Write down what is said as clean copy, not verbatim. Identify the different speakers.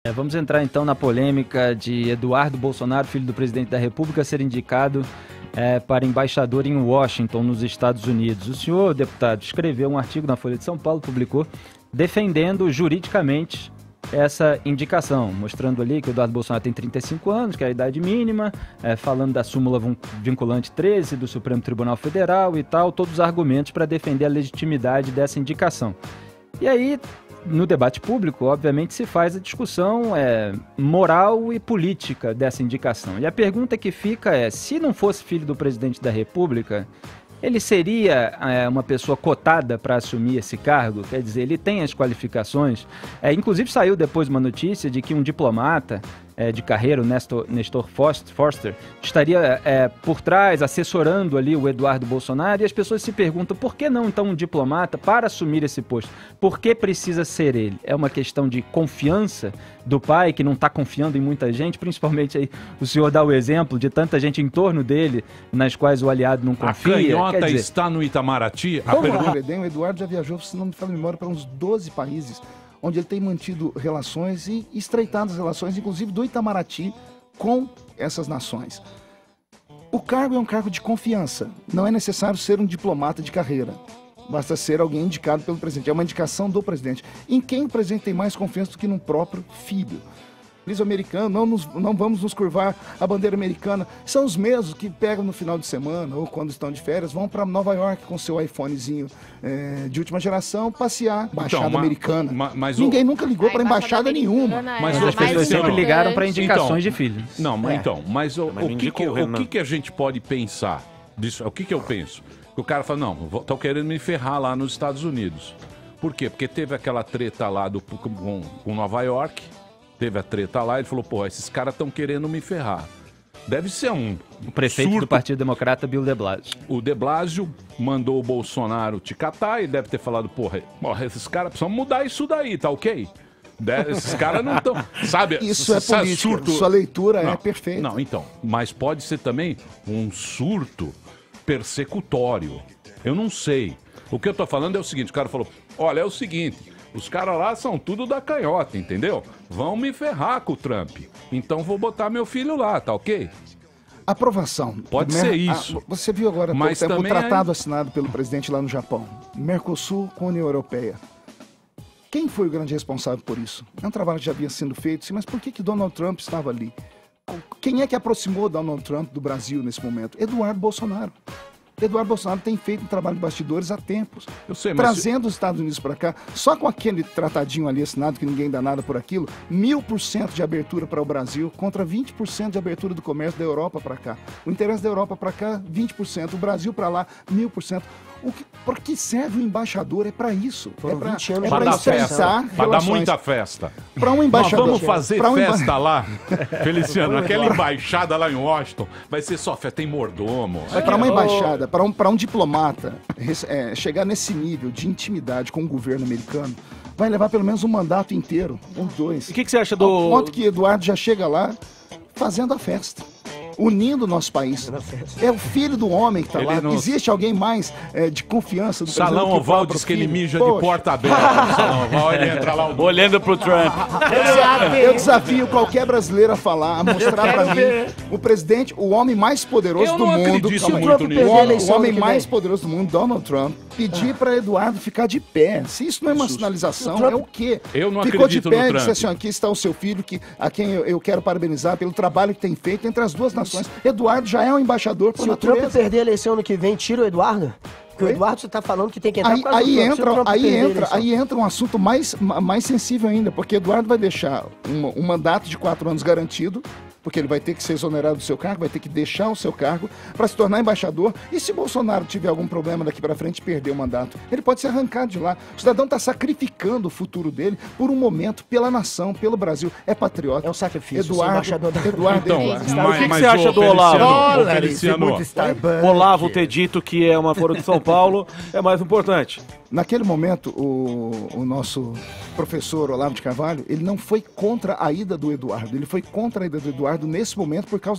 Speaker 1: Vamos entrar então na polêmica de Eduardo Bolsonaro, filho do presidente da República, ser indicado para embaixador em Washington, nos Estados Unidos. O senhor, deputado, escreveu um artigo na Folha de São Paulo, publicou, defendendo juridicamente essa indicação, mostrando ali que o Eduardo Bolsonaro tem 35 anos, que é a idade mínima, falando da súmula vinculante 13 do Supremo Tribunal Federal e tal, todos os argumentos para defender a legitimidade dessa indicação. E aí, no debate público, obviamente, se faz a discussão moral e política dessa indicação. E a pergunta que fica é, se não fosse filho do presidente da República, ele seria uma pessoa cotada para assumir esse cargo? Quer dizer, ele tem as qualificações. Inclusive saiu depois uma notícia de que um diplomata de carreira, o Nestor Foster, estaria por trás, assessorando ali o Eduardo Bolsonaro, e as pessoas se perguntam, por que não então um diplomata para assumir esse posto? Por que precisa ser ele? É uma questão de confiança do pai, que não está confiando em muita gente, principalmente aí o senhor dá o exemplo de tanta gente em torno dele, nas quais o aliado não confia.
Speaker 2: A canhota está no Itamaraty?
Speaker 3: O Eduardo já viajou, se não me falha a memória, para uns 12 países, onde ele tem mantido relações e estreitado as relações, inclusive do Itamaraty, com essas nações. O cargo é um cargo de confiança, não é necessário ser um diplomata de carreira. Basta ser alguém indicado pelo presidente, é uma indicação do presidente. Em quem o presidente tem mais confiança do que no próprio filho? Liso americano, não vamos nos curvar à bandeira americana. São os mesmos que pegam no final de semana ou quando estão de férias, vão para Nova York com seu iPhonezinho de última geração passear, embaixada americana. Ninguém nunca ligou para embaixada nenhuma.
Speaker 1: Mas as pessoas sempre ligaram para indicações de filhos.
Speaker 2: Não, mas o que a gente pode pensar disso? O que eu penso? O cara fala, não, estão querendo me ferrar lá nos Estados Unidos. Por quê? Porque teve aquela treta lá com Nova York. Teve a treta lá, ele falou, pô, esses caras estão querendo me ferrar. Deve ser
Speaker 1: o prefeito do Partido Democrata, Bill de Blasio.
Speaker 2: O de Blasio mandou o Bolsonaro te catar e deve ter falado, porra, esses caras precisam mudar isso daí, tá ok? Esses caras não estão, sabe?
Speaker 3: Isso é política, sua leitura é perfeita.
Speaker 2: Não, então, mas pode ser também um surto persecutório. Eu não sei. O que eu tô falando é o seguinte, o cara falou, olha, é o seguinte... Os caras lá são tudo da canhota, entendeu? Vão me ferrar com o Trump. Então vou botar meu filho lá, tá ok?
Speaker 3: Aprovação.
Speaker 2: Pode ser isso.
Speaker 3: Você viu agora há pouco tempo o tratado assinado pelo presidente lá no Japão. Mercosul com a União Europeia. Quem foi o grande responsável por isso? É um trabalho que já havia sido feito, sim, mas por que Donald Trump estava ali? Quem é que aproximou Donald Trump do Brasil nesse momento? Eduardo Bolsonaro. Eduardo Bolsonaro tem feito um trabalho de bastidores há tempos, trazendo os Estados Unidos para cá, só com aquele tratadinho ali assinado, que ninguém dá nada por aquilo, 1000% de abertura para o Brasil, contra 20% de abertura do comércio da Europa para cá. O interesse da Europa para cá, 20%, o Brasil para lá, 1000%. Por que serve o embaixador? É para isso.
Speaker 2: É para estreitar relações. Para dar muita festa.
Speaker 3: Para um embaixador.
Speaker 2: Nós vamos fazer festa lá, Feliciano, aquela embaixada lá em Washington, vai ser só festa, tem mordomo.
Speaker 3: Para uma embaixada, para um diplomata, chegar nesse nível de intimidade com o governo americano, vai levar pelo menos um mandato inteiro, ou dois.
Speaker 4: E o que você acha do...
Speaker 3: Ao ponto que Eduardo já chega lá fazendo a festa. Unindo o nosso país. É o filho do homem que está lá. Não... Existe alguém mais de confiança do
Speaker 2: Salão Oval diz que ele mija de porta aberta. Salão Oval, ele entra lá
Speaker 4: olhando pro Trump.
Speaker 3: Eu desafio qualquer brasileiro a falar, a mostrar para mim o presidente, o homem mais poderoso do mundo. O homem mais poderoso do mundo, Donald Trump, pedir para Eduardo ficar de pé. Se isso não é uma sinalização, é o quê?
Speaker 2: Eu não
Speaker 3: Ficou
Speaker 2: acredito
Speaker 3: de pé
Speaker 2: no
Speaker 3: e
Speaker 2: Trump.
Speaker 3: disse assim, aqui está o seu filho, a quem eu quero parabenizar pelo trabalho que tem feito entre as duas nações. Eduardo já é um embaixador por natureza.
Speaker 5: Se o Trump perder a eleição ano que vem, tira o Eduardo? Porque o Eduardo, você está falando que tem que entrar
Speaker 3: aí entra um assunto mais sensível ainda, porque Eduardo vai deixar um mandato de 4 anos garantido, porque ele vai ter que ser exonerado do seu cargo, vai ter que deixar o seu cargo para se tornar embaixador. E se Bolsonaro tiver algum problema daqui para frente e perder o mandato, ele pode ser arrancado de lá. O cidadão está sacrificando o futuro dele por um momento, pela nação, pelo Brasil. É patriota.
Speaker 5: É um sacrifício.
Speaker 3: Eduardo.
Speaker 2: Então,
Speaker 4: o que você acha do Olavo?
Speaker 2: Feliciano.
Speaker 4: Olavo ter dito que é uma fora de São Paulo é mais importante.
Speaker 3: Naquele momento, o nosso professor Olavo de Carvalho, ele não foi contra a ida do Eduardo, ele foi contra a ida do Eduardo nesse momento por causa